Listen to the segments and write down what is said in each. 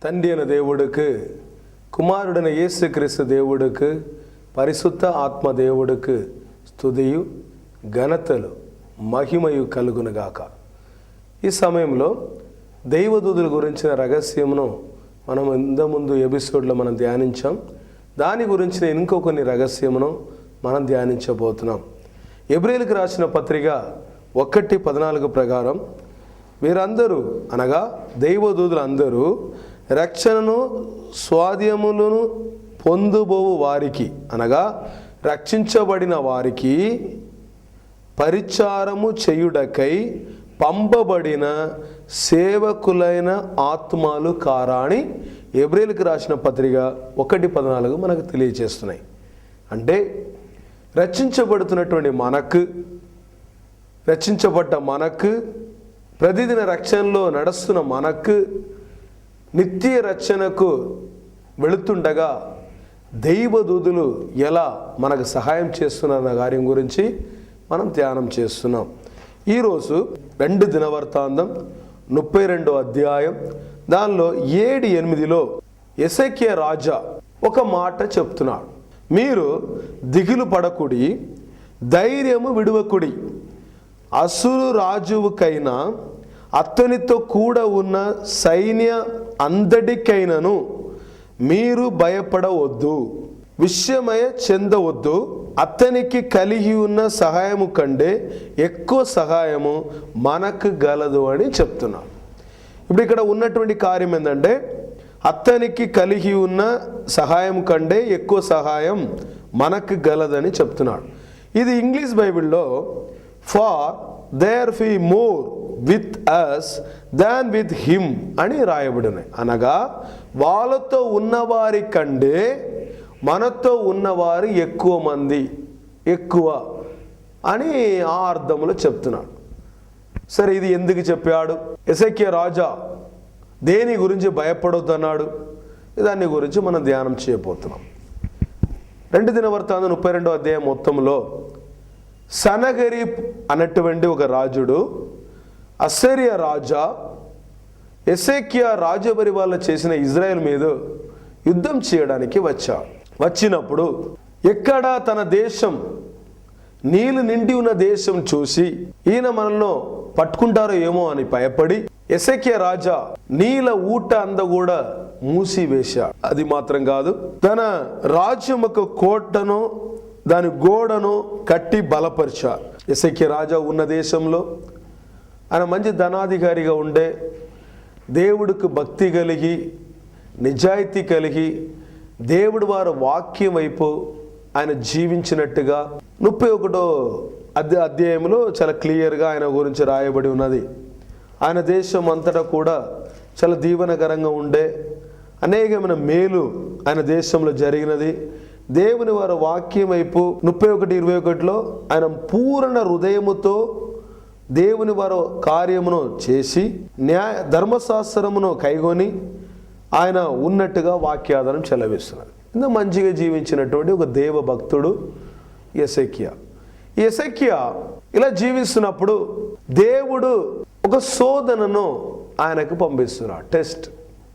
తండ్రి అయిన దేవుడికి, కుమారుడైన యేసుక్రీస్తు దేవుడికి, పరిశుద్ధ ఆత్మ దేవుడికి స్తుతియు ఘనతలు మహిమయు కలుగునుగాక. ఈ సమయంలో దైవదూతుల గురించిన రహస్యమును మనం ఇంతకుముందు ఎపిసోడ్లో మనం ధ్యానించాం. దాని గురించిన ఇంకో కొన్ని రహస్యమును మనం ధ్యానించబోతున్నాం. ఎబ్రీయులకు రాసిన పత్రిక 1:14 ప్రకారం వీరందరూ అనగా దైవదూతులు అందరూ రక్షణను స్వాధీనములను పొందుబోవు వారికి అనగా రక్షించబడిన వారికి పరిచారము చేయుటకై పంపబడిన సేవకులైన ఆత్మలు కారాని ఎబ్రీయులకు రాసిన పత్రిక 1:14 మనకు తెలియజేస్తున్నాయి. అంటే రక్షించబడుతున్నటువంటి రక్షించబడ్డ మనకు, ప్రతిదిన రక్షణలో నడుస్తున్న మనకు, నిత్య రక్షణకు వెళుతుండగా దైవదూతులు ఎలా మనకు సహాయం చేస్తున్నారన్న కార్యం గురించి మనం ధ్యానం చేస్తున్నాం. ఈరోజు 2 దినవృత్తాంతం 32వ అధ్యాయం దానిలో 7-8లో ఎసెకియా రాజా ఒక మాట చెప్తున్నాడు. మీరు దిగులు పడకుడి, ధైర్యము విడువకుడి, అసురు రాజువుకైనా అతనితో కూడా ఉన్న సైన్య అందరికైనను మీరు భయపడవద్దు, విస్మయ చెందవద్దు. అతనికి కలిగి ఉన్న సహాయము కంటే ఎక్కువ సహాయము మనకు గలదు అని చెప్తున్నాడు. ఇప్పుడు ఇక్కడ ఉన్నటువంటి కార్యం ఏంటంటే, అతనికి కలిగి ఉన్న సహాయం కంటే ఎక్కువ సహాయం మనకు గలదని చెప్తున్నాడు. ఇది ఇంగ్లీష్ బైబిల్లో for there be more with us than with him అని రాయబడినాయి. అనగా వాళ్ళతో ఉన్నవారి కంటే మనతో ఉన్నవారు ఎక్కువ మంది, ఎక్కువ అని ఆ అర్థంలో చెప్తున్నాడు. సరే, ఇది ఎందుకు చెప్పాడు? ఎసెకియా రాజా దేని గురించి భయపడొద్దన్నాడు? దాని గురించి మనం ధ్యానం చేయబోతున్నాం. 2 దినవృత్తాంతం 32వ అధ్యాయం మొత్తంలో సనగరీబ్ అన్నటువంటి ఒక రాజుడు అస్సీరియా రాజా ఎసెకియా రాజపరిపాలన చేసిన ఇజ్రాయెల్ మీద యుద్ధం చేయడానికి వచ్చాడు. వచ్చినప్పుడు ఎక్కడ తన దేశం నీళ్లు నిండి ఉన్న దేశం చూసి ఈయన మనల్ని పట్టుకుంటారో ఏమో అని భయపడి ఎసెకియా రాజా నీళ్ళ ఊట అంద కూడా మూసివేశాడు. అది మాత్రం కాదు, తన రాజ్యం ఒక కోటను, దాని గోడను కట్టి బలపరిచాడు. ఎసెకియా రాజా ఉన్న దేశంలో ఆయన మంచి ధనాధికారిగా ఉండే, దేవుడికి భక్తి కలిగి, నిజాయితీ కలిగి, దేవుడు వారి వాక్యం వైపు ఆయన జీవించినట్టుగా 31వ అధ్యాయంలో చాలా క్లియర్గా ఆయన గురించి రాయబడి ఉన్నది. ఆయన దేశం అంతటా కూడా చాలా దీవెనకరంగా ఉండే, అనేకమైన మేలు ఆయన దేశంలో జరిగినది. దేవుని వారి వాక్యం వైపు 31:21లో ఆయన పూర్ణ హృదయముతో దేవుని వారి కార్యమును చేసి ధర్మశాస్త్రమును కైగొని ఆయన ఉన్నట్టుగా వాక్యాధారం చెలవిస్తున్నారు. ఇంత మంచిగా జీవించినటువంటి ఒక దేవ భక్తుడు ఎసెకియా. ఎసెకియా ఇలా జీవిస్తున్నప్పుడు దేవుడు ఒక శోధనను ఆయనకు పంపిస్తున్నాడు. Test,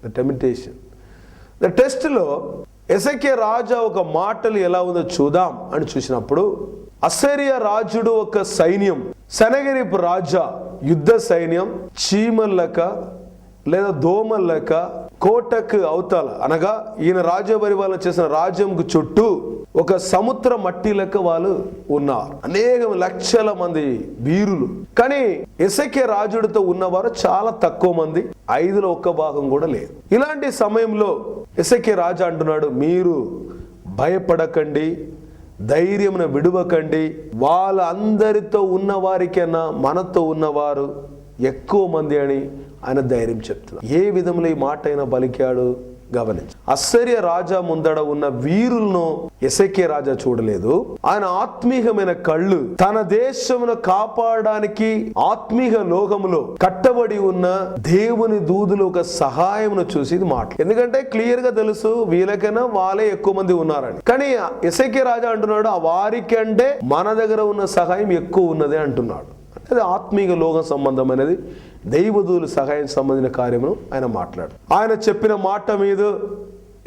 the temptation. ద టెస్ట్లో ఎసెకియా రాజా ఒక మాటలు ఎలా ఉందో చూద్దాం అని చూసినప్పుడు, అస్సీరియా రాజుడు ఒక సైన్యం, సనగరీబు రాజా యుద్ధ సైన్యం చీమల్లక లేదా దోమల్లక కోటకు అవతల అనగా ఈయన రాజ్యపరిపాలన చేసిన రాజ్యంకు చుట్టూ ఒక సముద్ర మట్టి లెక్క వాళ్ళు ఉన్నారు. అనేక లక్షల మంది వీరులు. కానీ ఎసెకియా రాజుడితో ఉన్నవారు చాలా తక్కువ మంది, 5లో 1 భాగం కూడా లేదు. ఇలాంటి సమయంలో ఎసెకియా రాజా అంటున్నాడు, మీరు భయపడకండి, ధైర్యమును విడువకండి. వాళ్ళందరితో ఉన్నవారికైనా మనతో ఉన్నవారు ఎక్కువ మంది అని ఆయన ధైర్యం చెప్తున్నారు. ఏ విధంలో ఈ మాట అయినా పలికాడు గమనించు. అస్సీరియా రాజా ముందడ ఉన్న వీరులను ఎసెకియా రాజా చూడలేదు. ఆయన ఆత్మీయమైన కళ్ళు తన దేశమును కాపాడడానికి ఆత్మీయ లోకములో కట్టబడి ఉన్న దేవుని దూదులు ఒక సహాయమును చూసి ఇది మాట. ఎందుకంటే క్లియర్ గా తెలుసు వీళ్ళకైనా వాళ్ళే ఎక్కువ మంది ఉన్నారని. కానీ ఎసెకియా రాజా అంటున్నాడు, ఆ వారికంటే మన దగ్గర ఉన్న సహాయం ఎక్కువ ఉన్నదే అంటున్నాడు. అది ఆత్మీయ లోకం సంబంధమైనది. దైవదూతుల సహాయం సంబంధించిన కార్యమును ఆయన మాట్లాడు. ఆయన చెప్పిన మాట మీద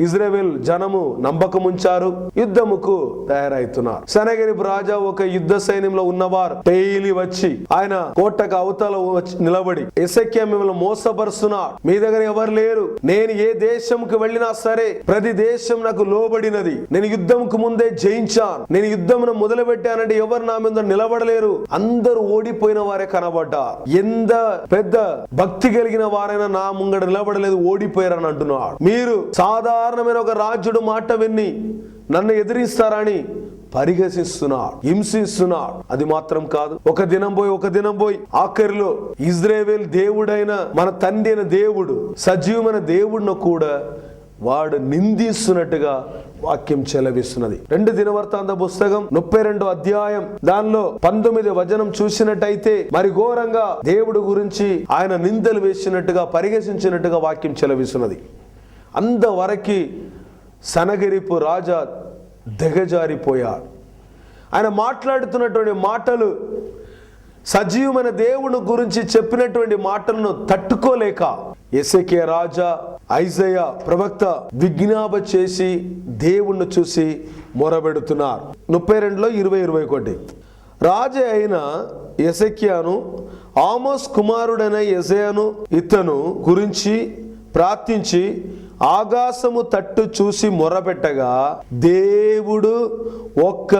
ఇజ్రాయేల్ జనము నమ్మకముంచారు, యుద్ధముకు తయారైతున్నారు. సనగరిపు రాజా ఒక యుద్ధ సైన్యంలో ఉన్నవారు డైలీ వచ్చి ఆయన కోటకు అవతల వచ్చి నిలబడి, యెహెజ్కేలు మిమ్మల్ని మోసపరుస్తున్నాడు, మీ దగ్గర ఎవరు లేరు, నేను ఏ దేశంకు వెళ్ళినా సరే ప్రతి దేశం నాకు లోబడినది, నేను యుద్ధంకు ముందే జయించాను, నేను యుద్ధమును మొదలు పెట్టానంటే ఎవరు నా మీద నిలబడలేరు, అందరూ ఓడిపోయిన వారే కనబడ్డారు, ఎంత పెద్ద భక్తి కలిగిన వారైనా నా ముంగడ నిలబడలేదు, ఓడిపోయారని అంటున్నాడు. మీరు సాధారణమైన ఒక రాజుడు మాట విని నన్ను ఎదిరిస్తారని పరిహసిస్తున్నాడు, హింసిస్తున్నాడు. అది మాత్రం కాదు, ఒక దినం పోయి ఆఖరిలో ఇజ్రాయేలు దేవుడైన మన తండ్రి అయిన దేవుడు, సజీవమైన దేవుడిని కూడా వాడు నిందిస్తున్నట్టుగా వాక్యం చెలవిస్తున్నది. 2 దినవృత్తాంత పుస్తకం 32వ అధ్యాయం దానిలో 19వ వచనం చూసినట్టయితే మరి ఘోరంగా దేవుడు గురించి ఆయన నిందలు వేసినట్టుగా, పరిహసించినట్టుగా వాక్యం చెలవిస్తున్నది. అంతవరకు సనగరిపు రాజా దిగజారిపోయాడు. ఆయన మాట్లాడుతున్నటువంటి మాటలు, సజీవమైన దేవుని గురించి చెప్పినటువంటి మాటలను తట్టుకోలేక యెహెజ్కేలు రాజా, ఐజయా ప్రవక్త విజ్ఞాపన చేసి దేవుణ్ణి చూసి మొరబెడుతున్నారు. 32లో 20-21 రాజు అయిన యెహెజ్కేలును ఆమోస్ కుమారుడైన యెషయాను ఇతను గురించి ప్రార్థించి ఆకాశము తట్టు చూసి మొరపెట్టగా దేవుడు ఒక్క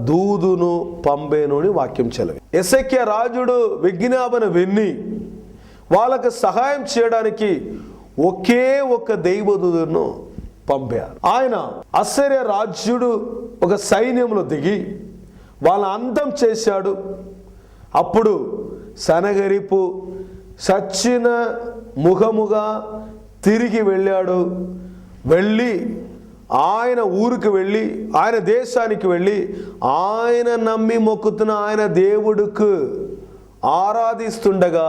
దూదును పంపేను అని వాక్యం చెలవి. యెహెజ్కేలు రాజుడు విజ్ఞాపన విని వాళ్ళకు సహాయం చేయడానికి ఒకే ఒక్క దైవదూతను పంపారు. ఆయన అస్సీరియా రాజ్యుడు ఒక సైన్యంలో దిగి వాళ్ళ అంతం చేశాడు. అప్పుడు సనగరిపు సచ్చిన ముఖముగా తిరిగి వెళ్ళాడు. వెళ్ళి ఆయన ఊరికి వెళ్ళి, ఆయన దేశానికి వెళ్ళి, ఆయన నమ్మి మొక్కుతున్న ఆయన దేవుడికి ఆరాధిస్తుండగా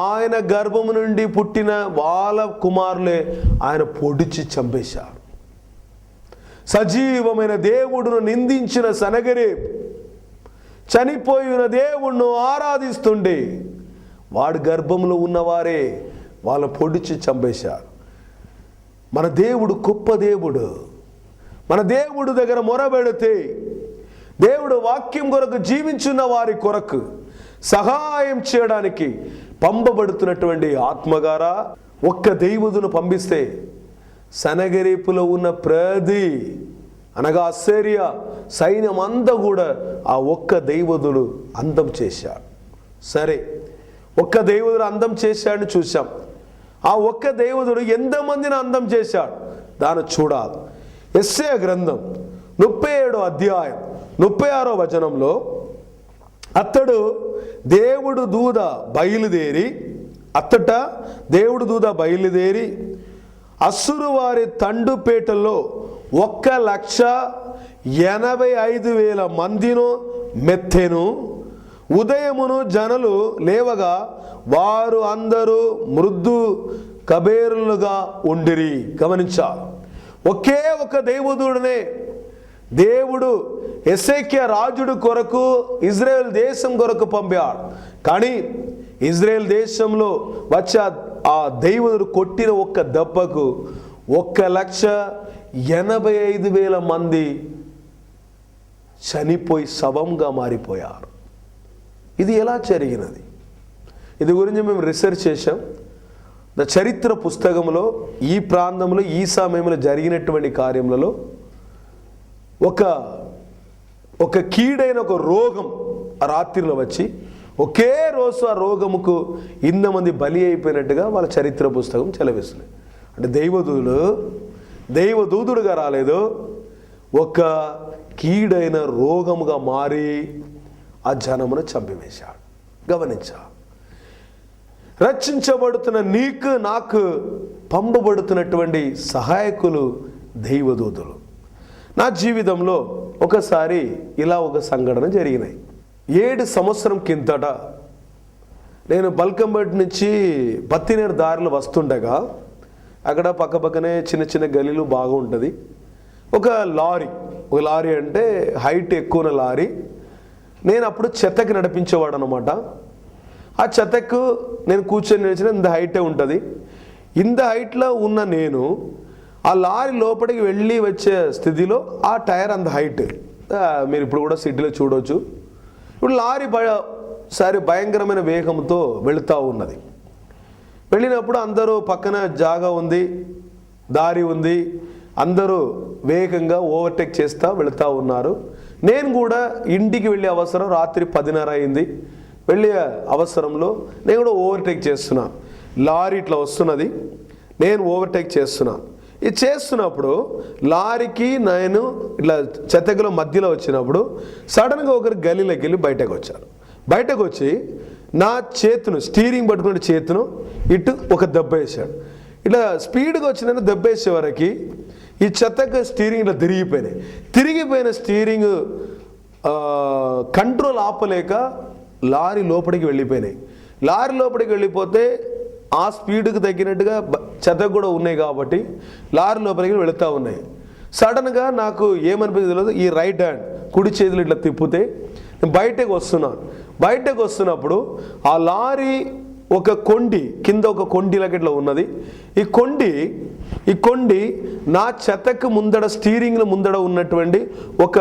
ఆయన గర్భము నుండి పుట్టిన వాళ్ళ కుమారులే ఆయన పొడిచి చంపేశారు. సజీవమైన దేవుడును నిందించిన సనగరిపు చనిపోయిన దేవుణ్ణి ఆరాధిస్తుండే వాడు గర్భంలో ఉన్నవారే వాళ్ళ పొడిచి చంపేశారు. మన దేవుడు గొప్ప దేవుడు. మన దేవుడు దగ్గర మొరబెడితే దేవుడు వాక్యం కొరకు జీవించున్న వారి కొరకు సహాయం చేయడానికి పంపబడుతున్నటువంటి ఆత్మగారా ఒక్క దైవదును పంపిస్తే సనగరిపులో ఉన్న ప్రతి అనగా అస్సీరియా సైన్యం అంతా కూడా ఆ ఒక్క దైవదుడు అందం చేశాడు. సరే, ఒక్క దైవదుడు అందం చేశాడని చూశాం. ఆ ఒక్క దైవదుడు ఎంతమందిని అందం చేశాడు దాన్ని చూడాలి. యెషయా గ్రంథం 37వ అధ్యాయం 36వ వచనంలో అతడు దేవుడు దూత బయలుదేరి అస్సురు వారి తండుపేటల్లో 1,85,000 మందిను మెత్తెను. ఉదయమును జనులు లేవగా వారు అందరూ మృదు కబేరులుగా ఉండిరి. గమనించాలి, ఒకే ఒక దైవదూడనే దేవుడు యెహెజ్కేలు రాజుడు కొరకు ఇజ్రాయేల్ దేశం కొరకు పంపాడు. కానీ ఇజ్రాయేల్ దేశంలో వచ్చే ఆ దైవదుడు కొట్టిన ఒక్క దెబ్బకు 1,85,000 మంది చనిపోయి శవంగా మారిపోయారు. ఇది ఎలా జరిగినది? ఇది గురించి మేము రీసెర్చ్ చేశాం. చరిత్ర పుస్తకంలో ఈ ప్రాంతంలో ఈ సమయంలో జరిగినటువంటి కార్యములలో ఒక కీడైన ఒక రోగం ఆ రాత్రిలో వచ్చి ఒకే రోజు ఆ రోగముకు ఇంతమంది బలి అయిపోయినట్టుగా వాళ్ళ చరిత్ర పుస్తకం చెలవిస్తుంది. అంటే దైవదూతుడుగా రాలేదు, ఒక కీడైన రోగముగా మారి ఆ జనమును చంపివేశాడు. గమనించా, రక్షించబడుతున్న నీకు నాకు పంపబడుతున్నటువంటి సహాయకులు దైవదూతులు. నా జీవితంలో ఒకసారి ఇలా ఒక సంఘటన జరిగినాయి. 7 సంవత్సరం కిందట నేను బల్కంపేట నుంచి బత్తినేరు దారిలో వస్తుండగా అక్కడ పక్కపక్కనే చిన్న చిన్న గలీలు బాగా ఉంటుంది. ఒక లారీ అంటే హైట్ ఎక్కువ లారీ నేను అప్పుడు చెత్తకి నడిపించేవాడు అనమాట. ఆ చెత్తకు నేను కూర్చొని నిలిచిన ఇంత హైటే ఉంటుంది. ఇంత హైట్లో ఉన్న నేను ఆ లారీ లోపలికి వెళ్ళి వచ్చే స్థితిలో ఆ టైర్ అంత హైట్ మీరు ఇప్పుడు కూడా సిటీలో చూడవచ్చు. ఇప్పుడు లారీ భయంకరమైన వేగంతో వెళుతూ ఉన్నది. వెళ్ళినప్పుడు అందరూ పక్కన జాగా ఉంది, దారి ఉంది, అందరూ వేగంగా ఓవర్టేక్ చేస్తూ వెళుతూ ఉన్నారు. నేను కూడా ఇంటికి వెళ్ళే అవసరం, రాత్రి 10:30 అయింది. వెళ్ళే అవసరంలో నేను కూడా ఓవర్టేక్ చేస్తున్నాను. లారీ ఇట్లా వస్తున్నది, నేను ఓవర్టేక్ చేస్తున్నాను. ఇది చేస్తున్నప్పుడు లారీకి నేను ఇట్లా చెత్తకుల మధ్యలో వచ్చినప్పుడు సడన్గా ఒకరు గలీలోకి వెళ్ళి బయటకు వచ్చారు. బయటకు వచ్చి నా చేతును, స్టీరింగ్ పట్టుకునే చేతును ఇటు ఒక దెబ్బ వేసాడు. ఇట్లా స్పీడ్గా వచ్చిందని దెబ్బ వేసే వరకు ఈ చెత్తకు స్టీరింగ్ ఇట్లా తిరిగిపోయిన స్టీరింగ్ కంట్రోల్ ఆపలేక లారీ లోపలికి వెళ్ళిపోయినాయి. లారీ లోపలికి వెళ్ళిపోతే ఆ స్పీడ్కి తగ్గినట్టుగా చెత్తకు కూడా ఉన్నాయి కాబట్టి లారీ లోపలికి వెళుతూ ఉన్నాయి. సడన్గా నాకు ఏమనిపించదు తెలియదు, ఈ రైట్ హ్యాండ్ కుడి చేతులు ఇట్లా తిప్పితే నేను బయటకు వస్తున్నాను. బయటకు వస్తున్నప్పుడు ఆ లారీ ఒక కొండి కింద, ఒక కొండిలకి ఇట్లా ఉన్నది. ఈ కొండి నా చెత్తకు ముందడ, స్టీరింగ్ ముందడ ఉన్నటువంటి ఒక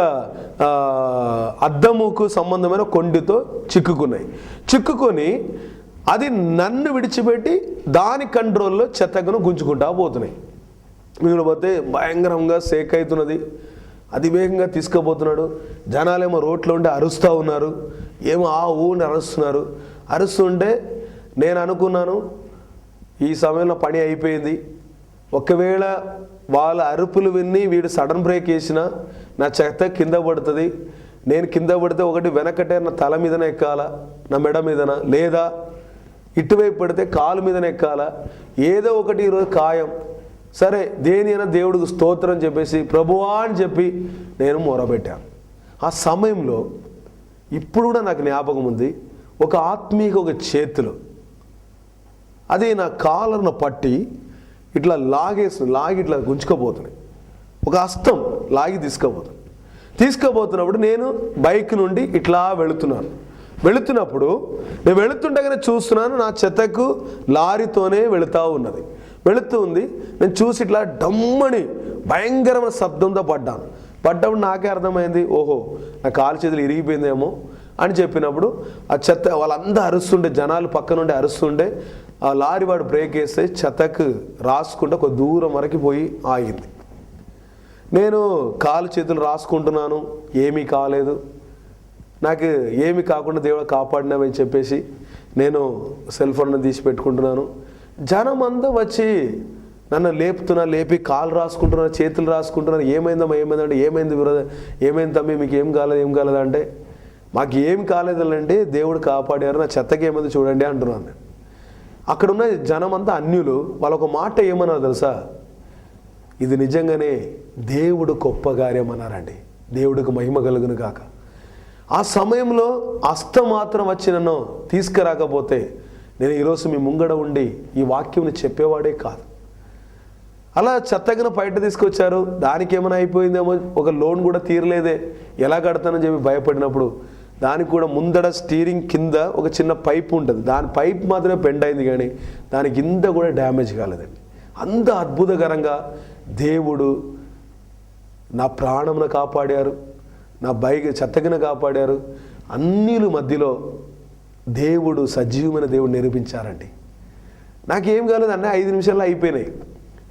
అద్దముకు సంబంధమైన కొండితో చిక్కుకొని అది నన్ను విడిచిపెట్టి దాని కంట్రోల్లో చెత్తకును గుంజుకుంటా పోతున్నాయి. పోతే భయంకరంగా షేక్ అవుతున్నది, అతివేగంగా తీసుకుపోతున్నాడు. జనాలేమో రోడ్లో ఉండి అరుస్తూ ఉన్నారు, ఏమో ఆ ఊని అరుస్తుంటే నేను అనుకున్నాను ఈ సమయంలో పని అయిపోయింది. ఒకవేళ వాళ్ళ అరుపులు విని వీడు సడన్ బ్రేక్ వేసినా నా చెత్త కింద పడుతుంది. నేను కింద పడితే ఒకటి వెనకటే నా తల మీదనే ఎక్కాలా, నా మెడ మీదన, లేదా ఇటువైపు పడితే కాలు మీదనే ఎక్కాలా, ఏదో ఒకటి ఈరోజు ఖాయం. సరే దేని అయినా దేవుడికి స్తోత్రం చెప్పేసి ప్రభువా అని చెప్పి నేను మొరబెట్టాను. ఆ సమయంలో ఇప్పుడు కూడా నాకు జ్ఞాపకం ఉంది, ఒక ఒక చేతులు అది నా కాలర్ను పట్టి ఇట్లా లాగి ఇట్లా గుంజుకోబోతున్నాయి. ఒక హస్తం లాగి తీసుకుపోతున్నప్పుడు నేను బైక్ నుండి ఇట్లా వెళుతున్నప్పుడు నేను వెళుతుండగానే చూస్తున్నాను నా చెత్తకు లారీతోనే వెళుతూ ఉంది. నేను చూసి ఇట్లా డమ్మని భయంకరమైన శబ్దంతో పడ్డప్పుడు నాకే అర్థమైంది, ఓహో నా కాలు చేతులు ఇరిగిపోయిందేమో అని చెప్పినప్పుడు ఆ చెత్త వాళ్ళందరూ అరుస్తుండే, జనాలు పక్క నుండి అరుస్తుండే. ఆ లారీ వాడు బ్రేక్ వేస్తే చెత్తకు రాసుకుంటే ఒక దూరం వరకు పోయి ఆగింది. నేను కాలు చేతులు రాసుకుంటున్నాను, ఏమీ కాలేదు, నాకు ఏమి కాకుండా దేవుడు కాపాడినామని చెప్పేసి నేను సెల్ ఫోన్ తీసి పెట్టుకుంటున్నాను. జనం అంతా వచ్చి నన్ను లేపి కాలు రాసుకుంటున్నారు, చేతులు రాసుకుంటున్నారు. ఏమైందంటే ఏమైంది తమ్మి, మీకు ఏం కాలేదు అంటే మాకు ఏం కాలేదంటే దేవుడు కాపాడారు, నా చెత్తకి ఏమైంది చూడండి అంటున్నాను. అక్కడున్న జనం అంతా అన్యులు. వాళ్ళొక మాట ఏమన్నారు తెలుసా, ఇది నిజంగానే దేవుడు గొప్ప కార్యం అన్నారండి, దేవుడికి మహిమ కలుగును కాక. ఆ సమయంలో మాత్రం వచ్చి నన్ను తీసుకురాకపోతే నేను ఈరోజు మీ ముంగడ ఉండి ఈ వాక్యం చెప్పేవాడే కాదు. అలా చెత్తగా బయట తీసుకొచ్చారు, దానికి ఏమైనా అయిపోయిందేమో, ఒక లోన్ కూడా తీరలేదే, ఎలా కడతానని చెప్పి భయపడినప్పుడు దానికి కూడా ముందడ స్టీరింగ్ కింద ఒక చిన్న పైప్ ఉంటుంది, దాని పైప్ మాత్రమే బెండ్ అయింది కానీ దానికి ఇంత కూడా డ్యామేజ్ కాలేదండి. అంత అద్భుతకరంగా దేవుడు నా ప్రాణమును కాపాడారు, నా బైక్ చెత్తగిన కాపాడారు. అన్నిల మధ్యలో దేవుడు సజీవమైన దేవుడు నిరూపించారండి. నాకేం కాలేదు, అన్నీ 5 నిమిషాల్లో అయిపోయినాయి.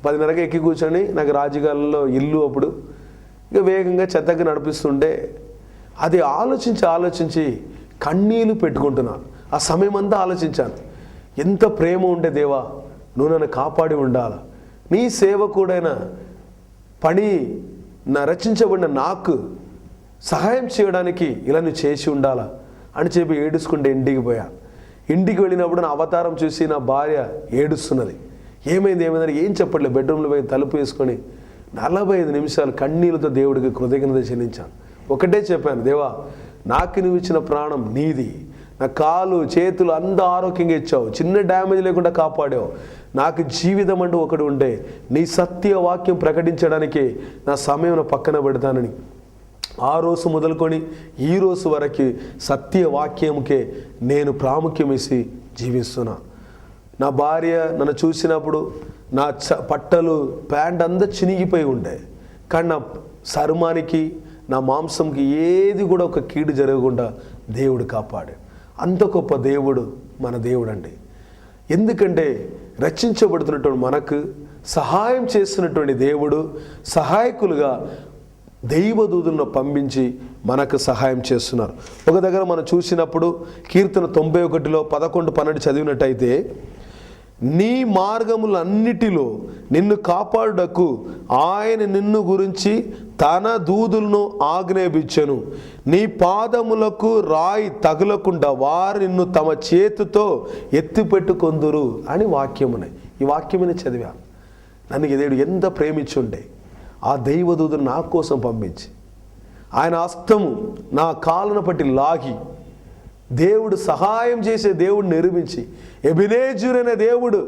10:30కి ఎక్కి కూర్చొని నాకు రాజుగాలలో ఇల్లు, అప్పుడు ఇక వేగంగా చెత్తగా నడిపిస్తుంటే అది ఆలోచించి కన్నీళ్ళు పెట్టుకుంటున్నాను. ఆ సమయం అంతా ఆలోచించాను, ఎంత ప్రేమ ఉండే దేవా, నువ్వు నన్ను కాపాడి ఉండాలా, నీ సేవకుడైన పని రచించబడిన నాకు సహాయం చేయడానికి ఇలా నువ్వు చేసి ఉండాలా అని చెప్పి ఏడుచుకుంటే ఇంటికి వెళ్ళినప్పుడు నా అవతారం చూసి నా భార్య ఏడుస్తున్నది. ఏమైందని ఏం చెప్పట్లేదు. బెడ్రూమ్లో పోయి తలుపు వేసుకొని 45 నిమిషాలు కన్నీళ్ళతో దేవుడికి కృతజ్ఞత చెల్లించాను. ఒకటే చెప్పాను, దేవా నాకు నువ్వు ఇచ్చిన ప్రాణం నీది, నా కాలు చేతులు అంత ఆరోగ్యంగా ఇచ్చావు, చిన్న డ్యామేజ్ లేకుండా కాపాడావు. నాకు జీవితం అంటూ ఒకటి ఉంటే నీ సత్య వాక్యం ప్రకటించడానికి నా సమయం పక్కన పెడతానని ఆ రోజు మొదలుకొని ఈ రోజు వరకు సత్యవాక్యంకే నేను ప్రాముఖ్యం ఇచ్చి జీవిస్తున్నా. నా భార్య నన్ను చూసినప్పుడు నా పట్టలు ప్యాంట్ అంతా చినిగిపోయి ఉండే, కానీ నా చర్మానికి నా మాంసంకి ఏది కూడా ఒక కీడు జరగకుండా దేవుడు కాపాడు. అంత గొప్ప దేవుడు మన దేవుడు అండి. ఎందుకంటే రక్షించబడుతున్నటువంటి మనకు సహాయం చేస్తున్నటువంటి దేవుడు సహాయకులుగా దైవదూతులను పంపించి మనకు సహాయం చేస్తున్నారు. ఒక దగ్గర మనం చూసినప్పుడు కీర్తన 91లో 11-12 చదివినట్టయితే, నీ మార్గములన్నిటిలో నిన్ను కాపాడుటకు ఆయన నిన్ను గురించి తన దూదులను ఆజ్ఞాపించెను. నీ పాదములకు రాయి తగులకుండా వారు నిన్ను తమ చేతితో ఎత్తిపెట్టుకొందురు అని వాక్యమున్నాయి. ఈ వాక్యముని చదివాను. నన్ను దేవుడు ఎంత ప్రేమించుండే ఆ దైవదూతను నా కోసం పంపించి ఆయన హస్తము నా కాళ్ళను పట్టి లాగి దేవుడు సహాయం చేసే దేవుడు నిర్మించి ఎబెనేజరు అనే దేవుడు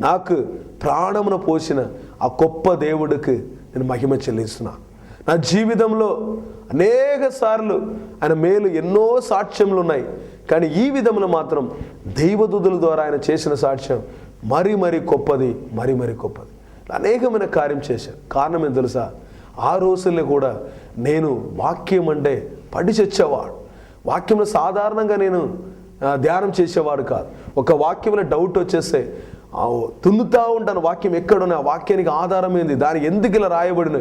నాకు ప్రాణమును పోసిన ఆ గొప్ప దేవుడికి నేను మహిమ చెల్లిస్తున్నాను. నా జీవితంలో అనేక సార్లు ఆయన మేలు ఎన్నో సాక్ష్యములు ఉన్నాయి, కానీ ఈ విధములో మాత్రం దైవదూతల ద్వారా ఆయన చేసిన సాక్ష్యం మరీ గొప్పది, మరీ గొప్పది. అనేకమైన కార్యం చేశాను. కారణం ఏం తెలుసా? ఆ రోజుల్లో కూడా నేను వాక్యం అంటే పడి చచ్చేవాడు. వాక్యంలో సాధారణంగా నేను ధ్యానం చేసేవాడు కాదు. ఒక వాక్యంలో డౌట్ వచ్చేస్తే తున్నుతా ఉంటాను, వాక్యం ఎక్కడున్నా, ఆ వాక్యానికి ఆధారం ఏంది, దానికి ఎందుకు ఇలా రాయబడిన,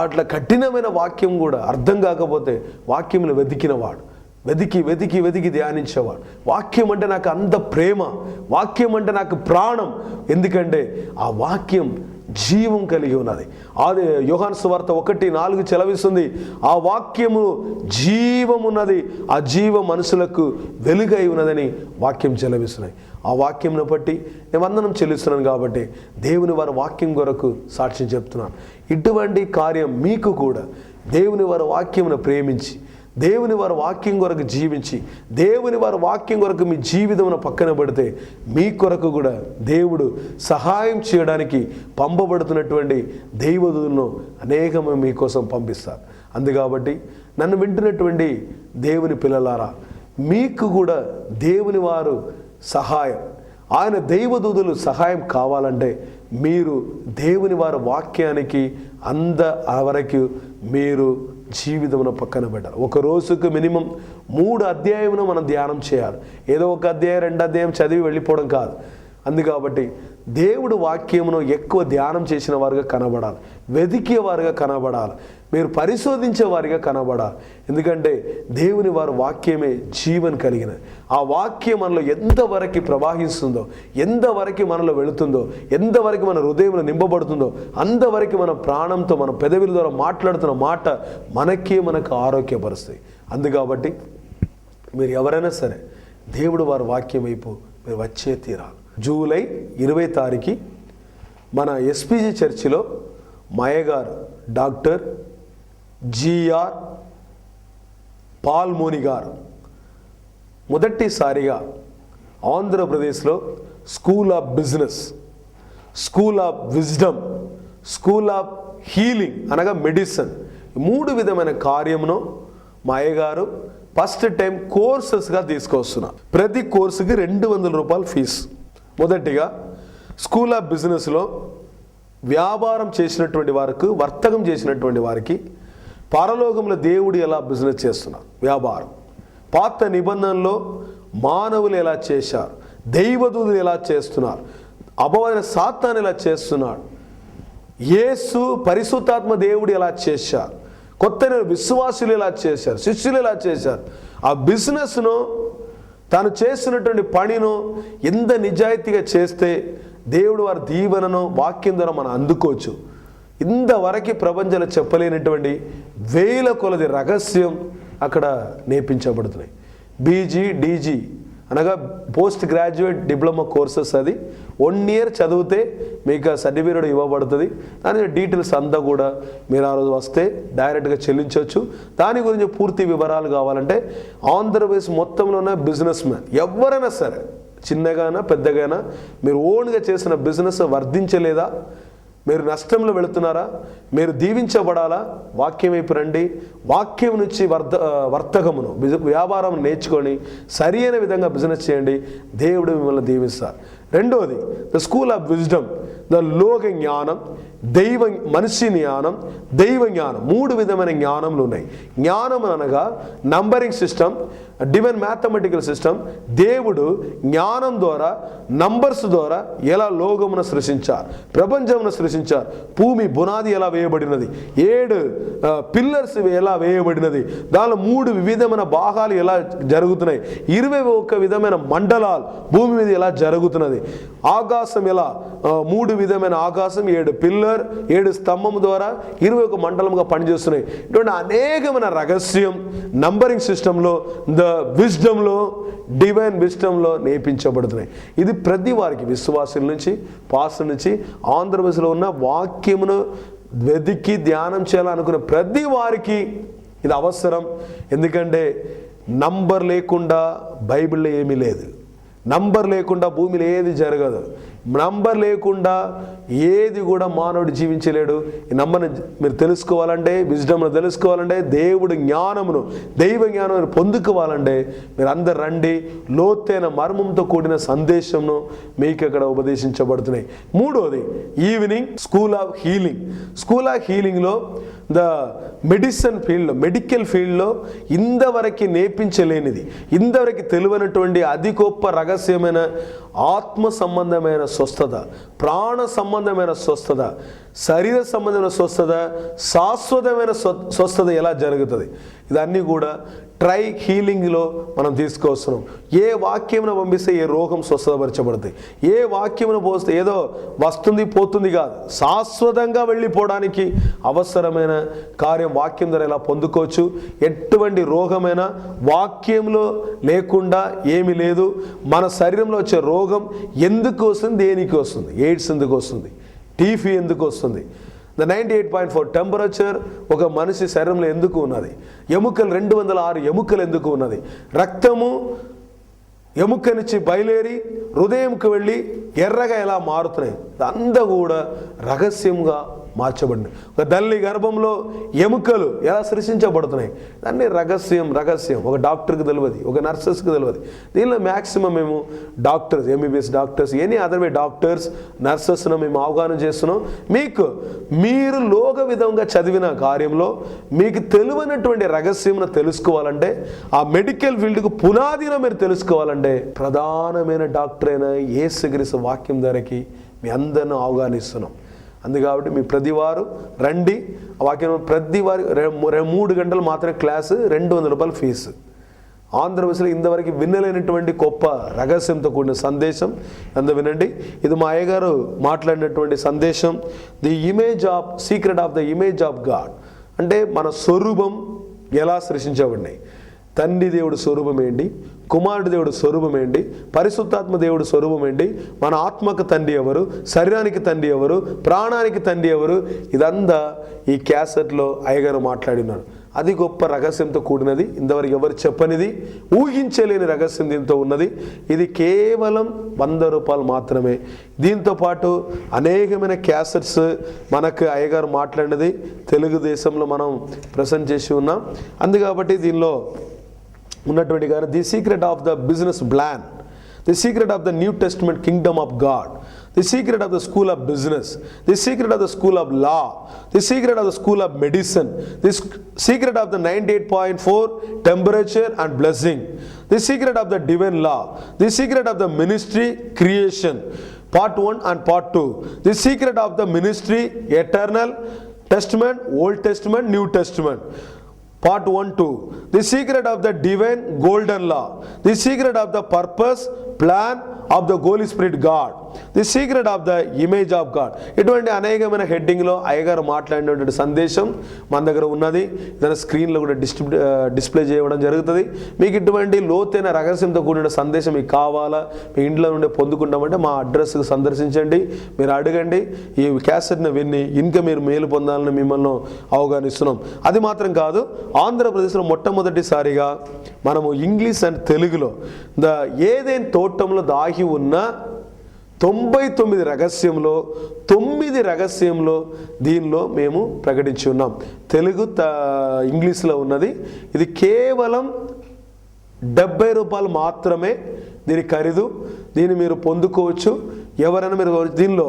అట్లా కఠినమైన వాక్యం కూడా అర్థం కాకపోతే వాక్యంలో వెతికినవాడు, వెతికి ధ్యానించేవాడు. వాక్యం అంటే నాకు అంత ప్రేమ, వాక్యం అంటే నాకు ప్రాణం. ఎందుకంటే ఆ వాక్యం జీవం కలిగి ఉన్నది. అది యోహాను సువార్త 1:4 చెలవిస్తుంది, ఆ వాక్యము జీవమున్నది, ఆ జీవ మనుషులకు వెలుగై ఉన్నదని వాక్యం చెలవిస్తున్నాయి. ఆ వాక్యంను బట్టి నేను వందనం చెల్లిస్తున్నాను. కాబట్టి దేవుని వారి వాక్యం కొరకు సాక్ష్యం చెప్తున్నాను. ఇటువంటి కార్యం మీకు కూడా దేవుని వారి వాక్యమును ప్రేమించి, దేవుని వారి వాక్యం కొరకు జీవించి, దేవుని వారి వాక్యం కొరకు మీ జీవితమును పక్కన పెడితే మీ కొరకు కూడా దేవుడు సహాయం చేయడానికి పంపబడుతున్నటువంటి దైవదూతలను అనేకమంది మీకోసం పంపిస్తారు. అందుకాబట్టి నన్ను వింటున్నటువంటి దేవుని పిల్లలారా, మీకు కూడా దేవుని వారు సహాయం, ఆయన దైవదూతలు సహాయం కావాలంటే మీరు దేవుని వారి వాక్యానికి వరకు మీరు జీవితమును పక్కన పెట్టాలి. ఒక రోజుకు మినిమం 3 అధ్యాయమును మనం ధ్యానం చేయాలి. ఏదో ఒక అధ్యాయం 2 అధ్యాయం చదివి వెళ్ళిపోవడం కాదు. అందుకాబట్టి దేవుడు వాక్యమును ఎక్కువ ధ్యానం చేసిన వారుగా కనబడాలి, వెతికే వారుగా కనబడాలి, మీరు పరిశోధించే వారిగా కనబడాలి. ఎందుకంటే దేవుని వారి వాక్యమే జీవన్ కలిగినది. ఆ వాక్యం మనలో ఎంతవరకు ప్రవాహిస్తుందో, ఎంతవరకు మనలో వెళుతుందో, ఎంతవరకు మన హృదయంలో నింపబడుతుందో అంతవరకు మన ప్రాణంతో మన పెదవుల ద్వారా మాట్లాడుతున్న మాట మనకు ఆరోగ్యపరుస్తాయి. అందుకాబట్టి మీరు ఎవరైనా సరే దేవుడు వారి వాక్యం వైపు మీరు వచ్చే తీరాలి. జూలై 20 తారీఖు మన ఎస్పీజీ చర్చిలో మాయగారు డాక్టర్ జిఆర్ పాల్మోని గారు మొదటిసారిగా ఆంధ్రప్రదేశ్లో school of business, school of wisdom, school of healing అనగా మెడిసిన్ 3 విధమైన కార్యమును మా అయ్యగారు ఫస్ట్ టైం కోర్సెస్గా తీసుకొస్తున్నారు. ప్రతి కోర్సుకి 200 రూపాయలు ఫీజు. మొదటిగా స్కూల్ ఆఫ్ బిజినెస్లో వ్యాపారం చేసినటువంటి వారికి, వర్తకం చేసినటువంటి వారికి పరలోకంలో దేవుడు ఎలా బిజినెస్ చేస్తున్నారు, వ్యాపారం, పాత నిబంధనలో మానవులు ఎలా చేశారు, దైవదూతలు ఎలా చేస్తున్నారు, అపవాదైన సాతాను ఎలా చేస్తున్నాడు, యేసు పరిశుద్ధాత్మ దేవుడు ఎలా చేశారు, కొత్త విశ్వాసులు ఎలా చేశారు, శిష్యులు ఎలా చేశారు, ఆ బిజినెస్ను తాను చేస్తున్నటువంటి పనిను ఎంత నిజాయితీగా చేస్తే దేవుడు వారి దీవెనను వాక్యం ద్వారా మనం అందుకోవచ్చు. ఇంతవరకు ప్రపంచంలో చెప్పలేనటువంటి వేల కొలది రహస్యం అక్కడ నేర్పించబడుతున్నాయి. బీజీ డీజీ అనగా పోస్ట్ గ్రాడ్యుయేట్ డిప్లొమా కోర్సెస్. అది 1 ఇయర్ చదివితే మీకు సర్టిఫికేట్ ఇవ్వబడుతుంది. దాని డీటెయిల్స్ అంతా కూడా మీరు ఆ రోజు వస్తే డైరెక్ట్గా చెల్లించవచ్చు. దాని గురించి పూర్తి వివరాలు కావాలంటే ఆంధ్రప్రదేశ్ మొత్తంలో ఉన్న బిజినెస్ మ్యాన్ ఎవరైనా సరే, చిన్నగానా పెద్దగానా, మీరు ఓన్గా చేసిన బిజినెస్ వర్ధించలేదా, మీరు నష్టంలో వెళుతున్నారా? మీరు దీవించబడాలా? వాక్యం వైపు రండి. వాక్యం నుంచి వర్తకమును వ్యాపారం నేర్చుకొని సరి అయిన విధంగా బిజినెస్ చేయండి. దేవుడు మిమ్మల్ని దీవిస్తారు. రెండోది the school of wisdom, the లోక జ్ఞానం, మనిషి జ్ఞానం, దైవ జ్ఞానం. 3 విధమైన జ్ఞానములు ఉన్నాయి. జ్ఞానం అనగా numbering system, divine mathematical system. దేవుడు జ్ఞానం ద్వారా, నంబర్స్ ద్వారా ఎలా లోకమును సృష్టించారు, ప్రపంచమును సృష్టించారు, భూమి బునాది ఎలా వేయబడినది, 7 పిల్లర్స్ ఎలా వేయబడినది, దానిలో 3 వివిధమైన భాగాలు ఎలా జరుగుతున్నాయి, 21 విధమైన మండలాలు భూమి మీద ఎలా జరుగుతున్నది, ఆకాశం ఎలా 3 విధమైన ఆకాశం, 7 పిల్లర్, 7 స్తంభము ద్వారా 21 మండలముగా పనిచేస్తున్నాయి. ఇటువంటి అనేకమైన రహస్యం నంబరింగ్ సిస్టంలో, ద విజ్డమ్లో, డివైన్ విజ్డమ్లో నేర్పించబడుతున్నాయి. ఇది ప్రతి వారికి, విశ్వాసుల నుంచి, పాస్టర్ నుంచి, ఆంధ్రప్రదేశ్లో ఉన్న వాక్యమును వెతికి ధ్యానం చేయాలనుకునే ప్రతి వారికి ఇది అవసరం. ఎందుకంటే నంబర్ లేకుండా బైబిల్లో ఏమీ లేదు. నంబర్ లేకుండా భూమిలో ఏది జరగదు. నంబర్ లేకుండా ఏది కూడా మానవుడు జీవించలేడు. ఈ నంబర్ని మీరు తెలుసుకోవాలంటే, విజ్డమ్ను తెలుసుకోవాలంటే, దేవుడి జ్ఞానమును, దైవ జ్ఞానమును పొందుకోవాలంటే మీరు అందరు రండి. లోతైన మర్మంతో కూడిన సందేశంను మీకు అక్కడ ఉపదేశించబడుతున్నాయి. మూడోది evening school of healing. School of హీలింగ్లో ద మెడిసిన్ ఫీల్డ్లో, మెడికల్ ఫీల్డ్లో ఇంతవరకు నేర్పించలేనిది, ఇంతవరకు తెలియనటువంటి అతి గొప్ప రహస్యమైన ఆత్మ సంబంధమైన స్వస్థత, ప్రాణ సంబంధమైన స్వస్థత, శరీర సంబంధమైన స్వస్థత, శాశ్వతమైన స్వస్థత ఎలా జరుగుతుంది, ఇదన్నీ కూడా ట్రై హీలింగ్లో మనం తీసుకొస్తున్నాం. ఏ వాక్యమును పంపిస్తే ఏ రోగం స్వస్థపరచబడుతుంది, ఏ వాక్యమును పోస్తే ఏదో వస్తుంది పోతుంది కాదు, శాశ్వతంగా వెళ్ళిపోవడానికి అవసరమైన కార్యం వాక్యం ద్వారా ఎలా పొందుకోవచ్చు. ఎటువంటి రోగమైనా వాక్యంలో లేకుండా ఏమీ లేదు. మన శరీరంలో వచ్చే రోగం ఎందుకు వస్తుంది, దేనికి వస్తుంది, ఎయిడ్స్ ఎందుకు వస్తుంది, టీఫీ ఎందుకు వస్తుంది, ద 98.4 టెంపరేచర్ ఒక మనిషి శరీరంలో ఎందుకు ఉన్నది, ఎముకలు 206 ఎముకలు ఎందుకు ఉన్నది, రక్తము ఎముక నుంచి బయలుదేరి హృదయంకు వెళ్ళి ఎర్రగా ఎలా మారుతున్నాయి, అంతా కూడా రహస్యంగా మార్చబడింది. ఒక తల్లి గర్భంలో ఎముకలు ఎలా సృష్టించబడుతున్నాయి, దాన్ని రహస్యం ఒక డాక్టర్కి తెలియదు, ఒక నర్సెస్కి తెలియదు. దీనిలో మ్యాక్సిమం మేము doctors, MBBS doctors, any other way doctors, నర్సెస్ను మేము అవగాహన చేస్తున్నాం. మీరు లోక విధంగా చదివిన కార్యంలో మీకు తెలియనటువంటి రహస్యంను తెలుసుకోవాలంటే, ఆ మెడికల్ ఫీల్డ్కు పునాదిన మీరు తెలుసుకోవాలంటే ప్రధానమైన డాక్టర్ అయిన యేసుక్రీస్తు వాక్యం ధరకి మీ అందరిని ఆహ్వానిస్తున్నాం. అందుకాబట్టి మీ ప్రతివారు రండి. ఆ వాక్యం ప్రతివారు 3 గంటలు మాత్రమే క్లాసు, 200 రూపాయలు ఫీజు. ఆంధ్రప్రదేశ్లో ఇంతవరకు వినలేనటువంటి గొప్ప రహస్యంతో కూడిన సందేశం అంత వినండి. ఇది మా అయ్యగారు మాట్లాడినటువంటి సందేశం. Secret of the image of God అంటే మన స్వరూపం ఎలా సృష్టించబడినాయి. తండ్రి దేవుడు స్వరూపం ఏంటి, కుమారుడు దేవుడు స్వరూపం ఏంటి, పరిశుద్ధాత్మ దేవుడు స్వరూపం ఏంటి, మన ఆత్మకు తండ్రి ఎవరు, శరీరానికి తండ్రి ఎవరు, ప్రాణానికి తండ్రి ఎవరు, ఇదంతా ఈ క్యాసెట్లో అయ్యగారు మాట్లాడినాడు. అది గొప్ప రహస్యంతో కూడినది, ఇంతవరకు ఎవరు చెప్పనిది, ఊహించలేని రహస్యం దీంతో ఉన్నది. ఇది కేవలం 100 రూపాయలు మాత్రమే. దీంతో పాటు అనేకమైన క్యాసెట్స్ మనకు అయ్యగారు మాట్లాడినది తెలుగుదేశంలో మనం ప్రజెంట్ చేసి ఉన్నాం. అందుకాబట్టి దీనిలో ఉన్నటువంటి గారు the secret of the business plan, the secret of the new testament Kingdom of God, the secret of the school of business, the secret of the school of law, the secret of the school of medicine, the secret of the 98.4 temperature and blessing, the secret of the divine law, the secret of the ministry creation, part 1 and part 2, the secret of the ministry eternal testament, old testament, new testament, part 1, 2, the secret of the divine golden law, the secret of the purpose, plan of the Holy Spirit God, the secret of the image of God. ఇటువంటి అనేకమైన హెడ్డింగ్లో అయ్యగారు మాట్లాడినటువంటి సందేశం మన దగ్గర ఉన్నది. దాని స్క్రీన్లో కూడా డిస్ప్లే చేయడం జరుగుతుంది. మీకు ఇటువంటి లోతైన రహస్యంతో కూడిన సందేశం మీకు కావాలా, మీ ఇంట్లో నుండి పొందుకుంటామంటే మా అడ్రస్కి సందర్శించండి, మీరు అడగండి. ఈ క్యాసెట్ని విని ఇంకా మీరు మేలు పొందాలని మిమ్మల్ని అవగాహనిస్తున్నాం. అది మాత్రం కాదు, ఆంధ్రప్రదేశ్లో మొట్టమొదటిసారిగా మనము ఇంగ్లీష్ అండ్ తెలుగులో ఏదైనా తోటంలో దాగి ఉన్న 99 రహస్యంలో 9 రహస్యంలో దీనిలో మేము ప్రకటించి ఉన్నాం. తెలుగు ఇంగ్లీష్లో ఉన్నది. ఇది కేవలం 70 రూపాయలు మాత్రమే దీని ఖరీదు. దీన్ని మీరు పొందుకోవచ్చు. ఎవరైనా మీరు దీనిలో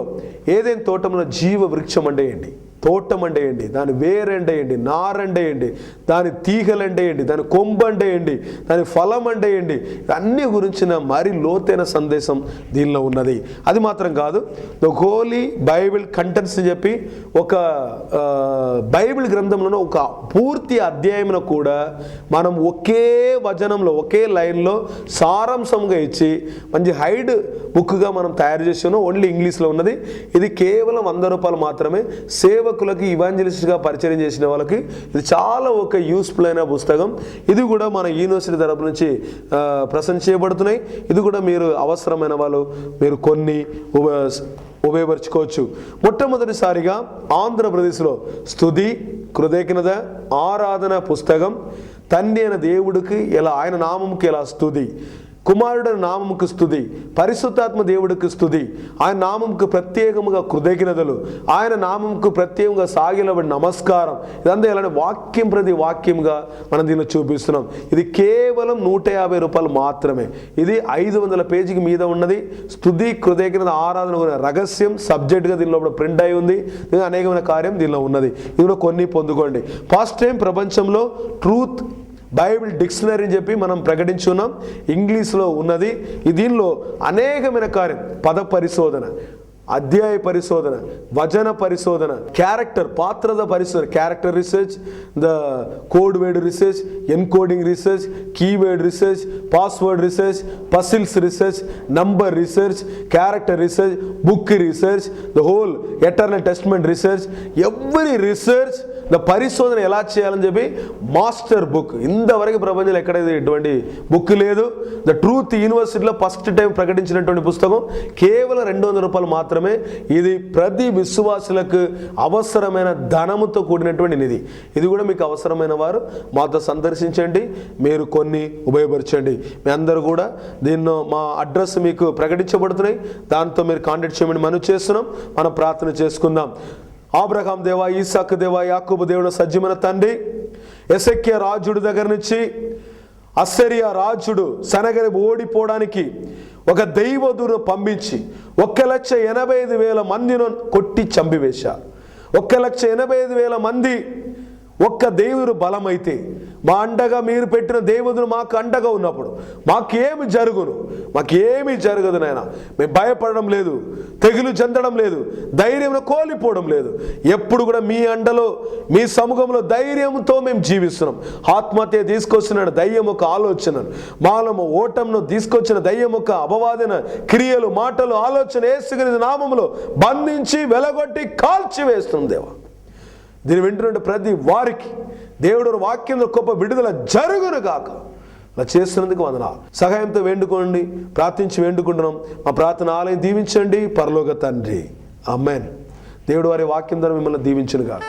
ఏదైనా తోటంలో జీవ వృక్షం అండేయండి, తోటం అండేయండి, దాని వేరండేయండి, నారండేయండి, దాని తీగలండేయండి, దాని కొమ్ము అండేయండి, దాని ఫలం అండేయండి. అన్ని గురించిన మరి లోతైన సందేశం దీనిలో ఉన్నది. అది మాత్రం కాదు, ద హోలీ బైబిల్ కంటెంట్స్ అని చెప్పి ఒక బైబిల్ గ్రంథంలో ఒక పూర్తి అధ్యాయంలో కూడా మనం ఒకే వచనంలో ఒకే లైన్లో సారాంశంగా ఇచ్చి మంచి హైడ్ బుక్గా మనం తయారు చేసి ఉన్నాం. ఓన్లీ ఇంగ్లీష్లో ఉన్నది. ఇది కేవలం 100 రూపాయలు మాత్రమే. సేవకులకి, ఇవాంజలిస్ట్గా పరిచయం చేసిన వాళ్ళకి ఇది చాలా ఒక యూస్ఫుల్ అయిన పుస్తకం. ఇది కూడా మన యూనివర్సిటీ తరపు నుంచి ప్రజెంట్ చేయబడుతున్నాయి. ఇది కూడా మీరు అవసరమైన వాళ్ళు మీరు కొన్ని ఉపయోగపరచుకోవచ్చు. మొట్టమొదటిసారిగా ఆంధ్రప్రదేశ్లో స్తుతి, కృతజ్ఞత, ఆరాధన పుస్తకం, తండ్రి అయిన దేవుడికి ఎలా, ఆయన నామముకి ఎలా స్తుతి, కుమారుడైన నామముకు స్తుతి, పరిశుద్ధాత్మ దేవుడికి స్తుతి, ఆయన నామముకు ప్రత్యేకముగా కృతజ్ఞతలు, ఆయన నామముకు ప్రత్యేకంగా సాగిలబడి నమస్కారం. ఇదంతా ఎలాంటి వాక్యం ప్రతి వాక్యంగా మనం దీనిలో చూపిస్తున్నాం. ఇది కేవలం 150 రూపాయలు మాత్రమే. ఇది 500 పేజీకి మీద ఉన్నది. స్తుతి, కృతజ్ఞత, ఆరాధన రహస్యం సబ్జెక్ట్గా దీనిలో ప్రింట్ అయి ఉంది. అనేకమైన కార్యం దీనిలో ఉన్నది. ఇందులో కొన్ని పొందుకోండి. ఫస్ట్ టైం ప్రపంచంలో ట్రూత్ బైబిల్ డిక్షనరీ అని చెప్పి మనం ప్రకటించున్నాం. ఇంగ్లీష్లో ఉన్నది. దీనిలో అనేకమైన కార్యం, పద పరిశోధన, అధ్యాయ పరిశోధన, వచన పరిశోధన, క్యారెక్టర్ పాత్ರದ పరిశోధన, character research, the code word research, encoding research, keyword research, password research, puzzles research, number research, character research, book research, the whole eternal testament research, every research, the పరిశోధన ఎలా చేయాలని చెప్పి మాస్టర్ బుక్. ఇంతవరకు ప్రపంచంలో ఎక్కడైతే ఇటువంటి బుక్ లేదు. The truth యూనివర్సిటీలో ఫస్ట్ టైం ప్రకటించినటువంటి పుస్తకం కేవలం 200 రూపాయలు మాత్రమే. ఇది ప్రతి విశ్వాసులకు అవసరమైన ధనముతో కూడినటువంటి నిధి. ఇది కూడా మీకు అవసరమైన వారు మాతో సందర్శించండి, మీరు కొన్ని ఉపయోగపరచండి. మీ అందరూ కూడా దీనిలో మా అడ్రస్ మీకు ప్రకటించబడుతున్నాయి. దాంతో మీరు కాంటాక్ట్ చేయమని మనం చేస్తున్నాం. మనం ప్రార్థన చేసుకుందాం. అబ్రహాం దేవా, ఈసాకు దేవా, యాకోబు దేవుడు, సజీవమైన తండ్రి, ఎసెక్కియా రాజుడు దగ్గర నుంచి అస్సరియా రాజుడు సనగరి ఓడిపోవడానికి ఒక దైవదూతను పంపించి 1,85,000 మందిని కొట్టి చంపివేశారు. 1,85,000 మంది ఒక్క దేవుడు బలమైతే, మా అండగా మీరు పెట్టిన దేవుడు మాకు అండగా ఉన్నప్పుడు మాకేమి జరుగును? మాకేమీ జరగదు నాయన. మేము భయపడడం లేదు, తెగులు చెందడం లేదు, ధైర్యం కోల్పోవడం లేదు. ఎప్పుడు కూడా మీ అండలో, మీ సముఖంలో ధైర్యంతో మేము జీవిస్తున్నాం. ఆత్మహత్య తీసుకొచ్చిన దయ్యం ఒక ఆలోచనను, మానవ ఓటంను తీసుకొచ్చిన దయ్యం ఒక అపవాదన క్రియలు, మాటలు, ఆలోచన యేసుక్రీస్తు నామములో బంధించి వెలగొట్టి కాల్చి వేస్తుంది దేవా. దీని వింటున్న ప్రతి వారికి దేవుడు వాక్యంలో గొప్ప విడుదల జరుగును గాక. అలా చేస్తున్నందుకు వందనాలు. సహాయంతో వేడుకోండి, ప్రార్థించి వేడుకుంటున్నాం. మా ప్రార్థన ఆలయం దీవించండి పరలోక తండ్రి. ఆమేన్. దేవుడు వారి వాక్యం ద్వారా మిమ్మల్ని దీవించును గాక.